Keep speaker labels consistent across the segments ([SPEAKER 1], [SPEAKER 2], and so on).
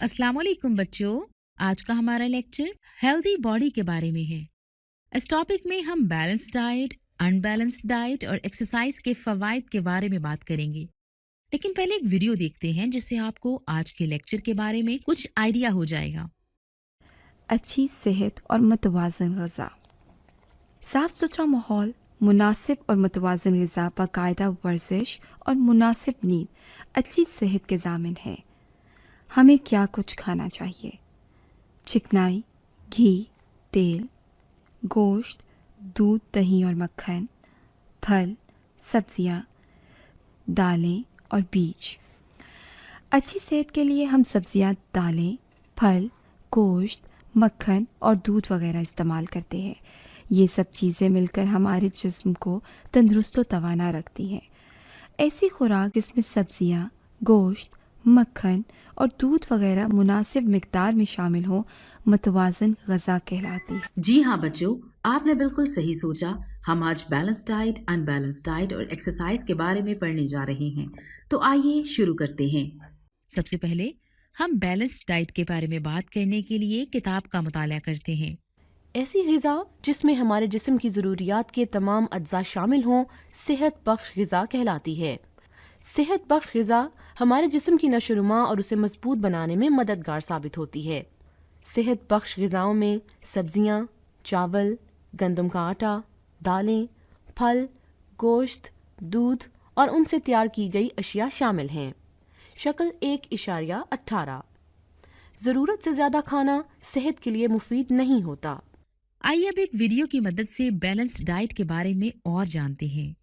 [SPEAKER 1] अस्सलाम वालेकुम बच्चों। आज का हमारा लेक्चर हेल्दी बॉडी के बारे में है। इस टॉपिक में हम बैलेंस डाइट, अनबैलेंस्ड डाइट और एक्सरसाइज के फवाइद के बारे में बात करेंगे। लेकिन पहले एक वीडियो देखते हैं जिससे आपको आज के लेक्चर के बारे में कुछ आइडिया हो जाएगा।
[SPEAKER 2] अच्छी सेहत और मुतवाज़न ग़िज़ा। साफ़ सुथरा माहौल, मुनासिब और मुतवाज़न ग़िज़ा, बाकायदा वर्जिश और मुनासिब नींद अच्छी सेहत के ज़ामिन है। हमें क्या कुछ खाना चाहिए? चिकनाई, घी, तेल, गोश्त, दूध, दही और मक्खन, फल, सब्जियां, दालें और बीज। अच्छी सेहत के लिए हम सब्जियां, दालें, फल, गोश्त, मक्खन और दूध वगैरह इस्तेमाल करते हैं। ये सब चीज़ें मिलकर हमारे जिस्म को तंदुरुस्त और तवाना रखती हैं। ऐसी खुराक जिसमें सब्जियां, गोश्त, मक्खन और दूध वगैरह मुनासिब मिकदार में शामिल हो, मुतवाज़न ग़िज़ा कहलाती है।
[SPEAKER 3] जी हाँ बच्चों, आपने बिल्कुल सही सोचा। हम आज बैलेंस डाइट, अनबैलेंस डाइट और एक्सरसाइज के बारे में पढ़ने जा रहे हैं। तो आइए शुरू करते हैं।
[SPEAKER 1] सबसे पहले हम बैलेंस्ड डाइट के बारे में बात करने के लिए किताब का मुताला करते हैं।
[SPEAKER 4] ऐसी ग़िज़ा जिसमें हमारे जिस्म की ज़रूरियात के तमाम अज्जा शामिल हों, सेहत बख्श ग़िज़ा कहलाती है। सेहत बख्श ग़िज़ा हमारे जिस्म की नशोनुमा और उसे मजबूत बनाने में मददगार साबित होती है। सेहत बख्श ग़िज़ाओं में सब्जियां, चावल, गंदम का आटा, दालें, फल, गोश्त, दूध और उनसे तैयार की गई अशिया शामिल हैं। शक्ल 1.18। ज़रूरत से ज़्यादा खाना सेहत के लिए मुफीद नहीं होता।
[SPEAKER 1] आइए अब एक वीडियो की मदद से बैलेंस्ड डाइट के बारे में और जानते हैं।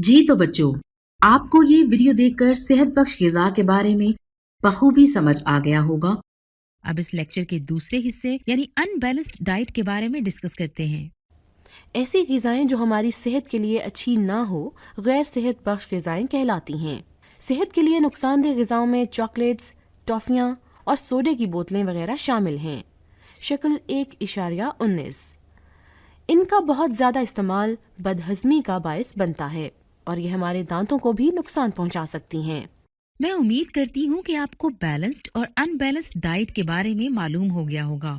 [SPEAKER 3] जी तो बच्चों, आपको ये वीडियो देखकर सेहत बख्श ग़िज़ा के बारे में बखूबी समझ आ गया होगा।
[SPEAKER 1] अब इस लेक्चर के दूसरे हिस्से यानी अनबैलेंस्ड डाइट के बारे में डिस्कस करते हैं।
[SPEAKER 4] ऐसी ग़िज़ाएं जो हमारी सेहत के लिए अच्छी ना हो, गैर सेहत बख्श ग़िज़ाएं कहलाती हैं। सेहत के लिए नुकसानदेह ग़िज़ाओं में चॉकलेट्स, टॉफ़ियाँ और सोडे की बोतलें वगैरह शामिल हैं। शक्ल 1.19। इनका बहुत ज़्यादा इस्तेमाल बदहज़मी का बायस बनता है और ये हमारे दांतों को भी नुकसान पहुंचा सकती हैं।
[SPEAKER 1] मैं उम्मीद करती हूँ कि आपको बैलेंस्ड और अनबैलेंस्ड डाइट के बारे में मालूम हो गया होगा।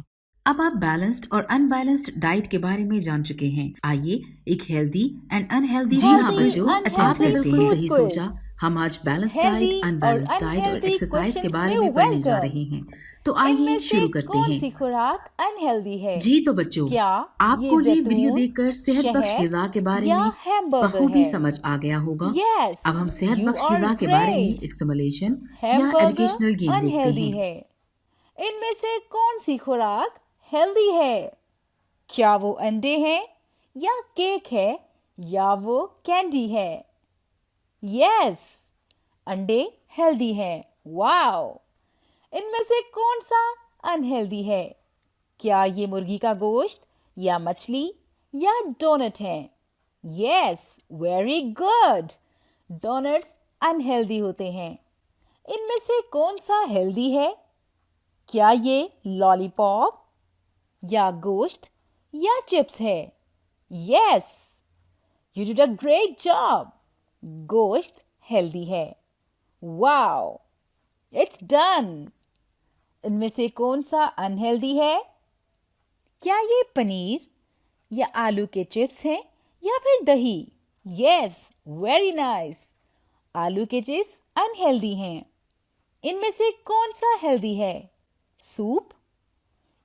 [SPEAKER 3] अब आप बैलेंस्ड और अनबैलेंस्ड डाइट के बारे में जान चुके हैं। आइए एक हेल्दी एंड अनहेल्दी
[SPEAKER 5] जी हाँ बच्चों,
[SPEAKER 3] आपने बिल्कुल
[SPEAKER 5] food
[SPEAKER 3] सही
[SPEAKER 5] quiz।
[SPEAKER 3] सोचा। हम आज बैलेंस
[SPEAKER 5] Healthy
[SPEAKER 3] डाइट,
[SPEAKER 5] और
[SPEAKER 3] अनबैलेंस डाइट और
[SPEAKER 5] unhealthy
[SPEAKER 3] एक्सरसाइज के
[SPEAKER 5] questions
[SPEAKER 3] बारे
[SPEAKER 5] में
[SPEAKER 3] में पढ़ने जा
[SPEAKER 5] welcome।
[SPEAKER 3] रहे हैं। तो आइए
[SPEAKER 5] इनमें से
[SPEAKER 3] शुरू करते
[SPEAKER 5] कौन सी
[SPEAKER 3] हैं।
[SPEAKER 5] खुराक अनहेल्दी है?
[SPEAKER 3] जी तो बच्चों,
[SPEAKER 5] क्या
[SPEAKER 3] आपको ये
[SPEAKER 5] जैतून,
[SPEAKER 3] वीडियो देखकर सेहत बख्श
[SPEAKER 5] शहद
[SPEAKER 3] ग़िज़ा के बारे
[SPEAKER 5] या
[SPEAKER 3] में
[SPEAKER 5] हैमबर्गर
[SPEAKER 3] बखूबी
[SPEAKER 5] है?
[SPEAKER 3] समझ आ गया होगा।
[SPEAKER 5] Yes,
[SPEAKER 3] अब हम सेहत
[SPEAKER 5] you
[SPEAKER 3] बख्श
[SPEAKER 5] are
[SPEAKER 3] ग़िज़ा के बारे में
[SPEAKER 5] great।
[SPEAKER 3] एक सिमुलेशन या
[SPEAKER 5] हैमबर्गर
[SPEAKER 3] एजुकेशनल गेम देखते
[SPEAKER 5] अनहेल्दी
[SPEAKER 3] हैं।
[SPEAKER 5] है। इनमें से कौन सी खुराक हेल्दी है? क्या वो अंडे हैं या केक है या वो कैंडी है? यस, अंडे हेल्दी है। वाओ! इनमें से कौन सा अनहेल्दी है? क्या ये मुर्गी का गोश्त या मछली या डोनट है? Yes, very good. Doughnuts unhealthy होते हैं। इनमें से कौन सा हेल्दी है? क्या ये लॉलीपॉप या गोश्त या चिप्स है? Yes, you did a great job. गोश्त हेल्दी है। Wow, it's done. इनमें से कौन सा अनहेल्दी है? क्या ये पनीर या आलू के चिप्स हैं या फिर दही? Yes, very nice. आलू के चिप्स अनहेल्दी हैं। इनमें से कौन सा हेल्दी है? सूप?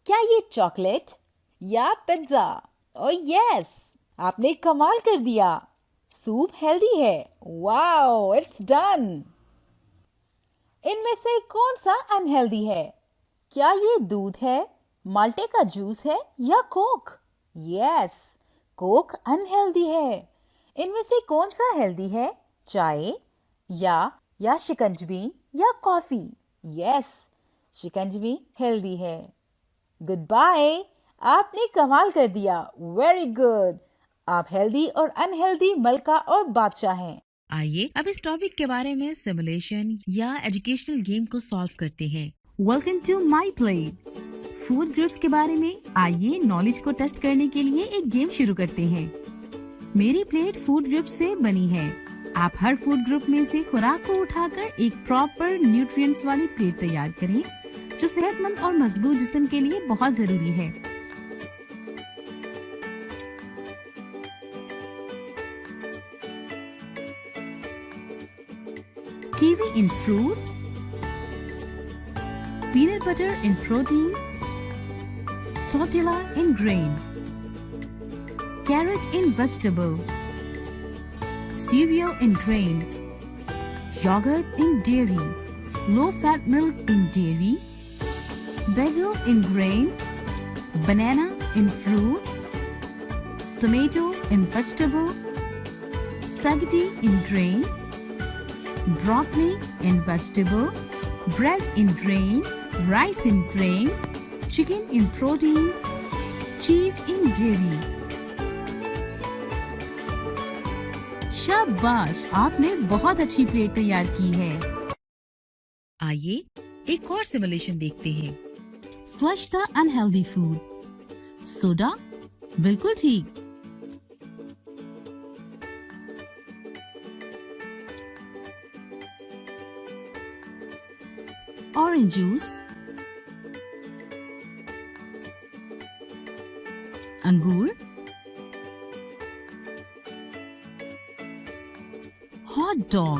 [SPEAKER 5] क्या ये चॉकलेट या पिज्जा? ओह यस, आपने कमाल कर दिया। सूप हेल्दी है। Wow, it's done. इनमें से कौन सा अनहेल्दी है? क्या ये दूध है, माल्टे का जूस है या कोक? यस, कोक अनहेल्दी है। इनमें से कौन सा हेल्दी है? चाय या शिकंजवी या कॉफी? यस, शिकंजवी हेल्दी है। गुड बाय, आपने कमाल कर दिया। Very good. आप हेल्दी और अनहेल्दी मलका और बादशाह हैं।
[SPEAKER 1] आइए अब इस टॉपिक के बारे में सिमुलेशन या एजुकेशनल गेम को सॉल्व करते हैं। Welcome to my plate. Food groups के बारे में आइए नॉलेज को टेस्ट करने के लिए एक गेम शुरू करते हैं। मेरी प्लेट फूड ग्रुप से बनी है। आप हर फूड ग्रुप में से खुराक को उठाकर एक प्रॉपर न्यूट्रिएंट्स वाली प्लेट तैयार करें जो सेहतमंद और मजबूत जिस्म के लिए बहुत जरूरी है। Kiwi in fruit, peanut butter in protein, tortilla in grain, carrot in vegetable, cereal in grain, yogurt in dairy, low-fat milk in dairy, bagel in grain, banana in fruit, tomato in vegetable, spaghetti in grain, broccoli in vegetable, bread in grain, rice in grain, chicken in protein, cheese in dairy. शाबाश, आपने बहुत अच्छी plate तैयार की है। आइए एक और सिमुलेशन देखते हैं। Flush the unhealthy food. Soda? बिल्कुल ठीक। Orange juice, अंगूर, हॉट डॉग,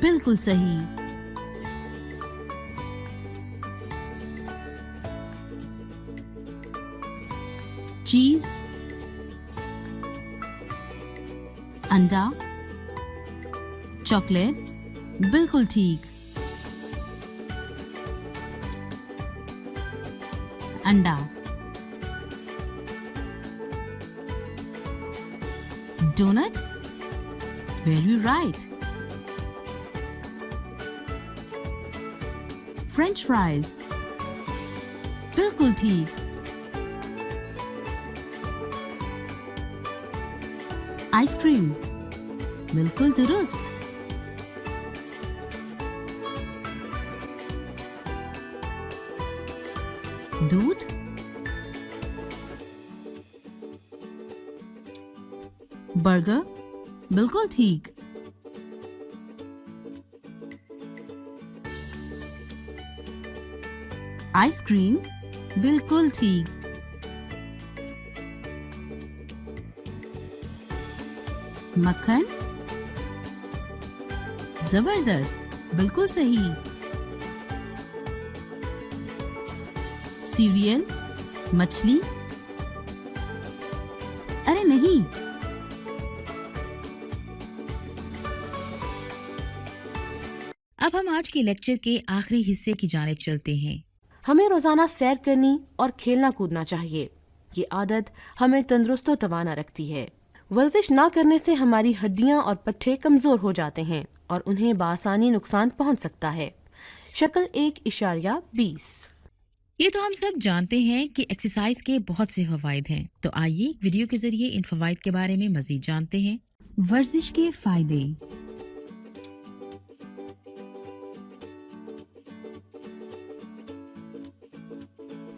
[SPEAKER 1] बिल्कुल सही। चीज, अंडा, चॉकलेट, बिल्कुल ठीक। अंडा, doughnut, very right. French fries, बिल्कुल ठीक। आइसक्रीम, बिल्कुल दुरुस्त। दूध, बर्गर, बिल्कुल ठीक। आइसक्रीम, बिल्कुल ठीक। मक्खन, जबरदस्त, बिल्कुल सही। सीरियल, मछली, अरे नहीं। अब हम आज के लेक्चर के आखिरी हिस्से की जानिब चलते हैं।
[SPEAKER 4] हमें रोजाना सैर करनी और खेलना कूदना चाहिए। ये आदत हमें तंदुरुस्त और तवाना रखती है। वर्जिश ना करने से हमारी हड्डियां और पट्टे कमजोर हो जाते हैं और उन्हें बासानी नुकसान पहुंच सकता है। शक्ल 1.20।
[SPEAKER 1] ये तो हम सब जानते हैं कि एक्सरसाइज के बहुत से फवायद हैं। तो आइए एक वीडियो के जरिए इन फवायद के बारे में मजीद जानते हैं। वर्जिश के फायदे।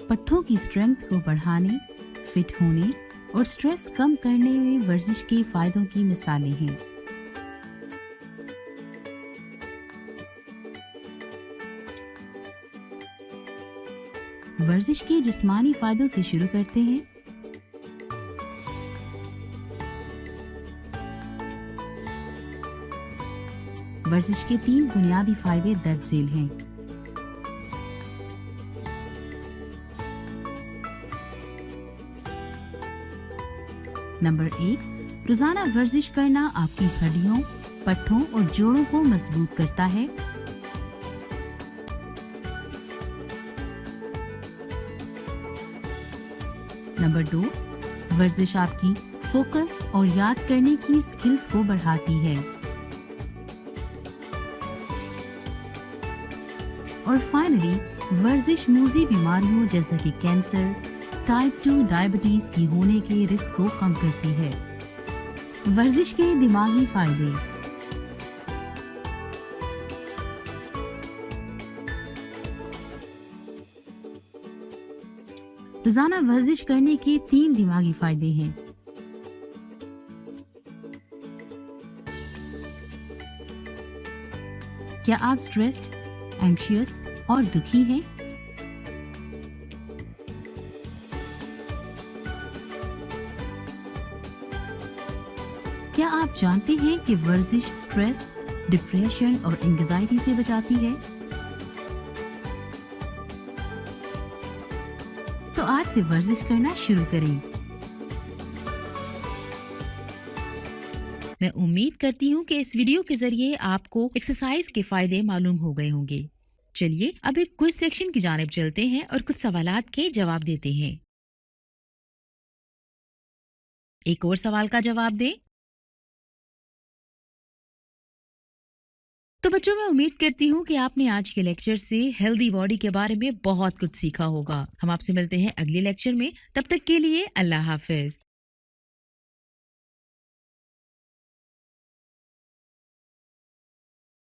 [SPEAKER 1] पट्ठों की स्ट्रेंथ को बढ़ाने, फिट होने और स्ट्रेस कम करने में वर्जिश के फायदों की मिसालें हैं। वर्जिश के जिस्मानी फायदों से शुरू करते हैं। वर्जिश के 3 बुनियादी फायदे दर्ज झेल हैं। नंबर 1, रोजाना वर्जिश करना आपकी हड्डियों, पट्ठों और जोड़ों को मजबूत करता है। नंबर 2, वर्जिश आपकी फोकस और याद करने की स्किल्स को बढ़ाती है। और फाइनली, वर्जिश मूजी बीमारियों जैसे कि कैंसर, टाइप 2 डायबिटीज की होने के रिस्क को कम करती है। वर्जिश के दिमागी फायदे। रोजाना वर्जिश करने के 3 दिमागी फायदे हैं। क्या आप स्ट्रेस्ड, एंग्शियस और दुखी हैं? क्या आप जानते हैं कि वर्जिश स्ट्रेस, डिप्रेशन और एंग्जाइटी से बचाती है? तो आज से वर्जिश करना शुरू करें। मैं उम्मीद करती हूँ कि इस वीडियो के जरिए आपको एक्सरसाइज के फायदे मालूम हो गए होंगे। चलिए अब एक क्विज सेक्शन की जानिब चलते हैं और कुछ सवालात के जवाब देते हैं। एक और सवाल का जवाब दें। तो बच्चों, मैं उम्मीद करती हूँ कि आपने आज के लेक्चर से हेल्दी बॉडी के बारे में बहुत कुछ सीखा होगा। हम आपसे मिलते हैं अगले लेक्चर में। तब तक के लिए अल्लाह हाफिज।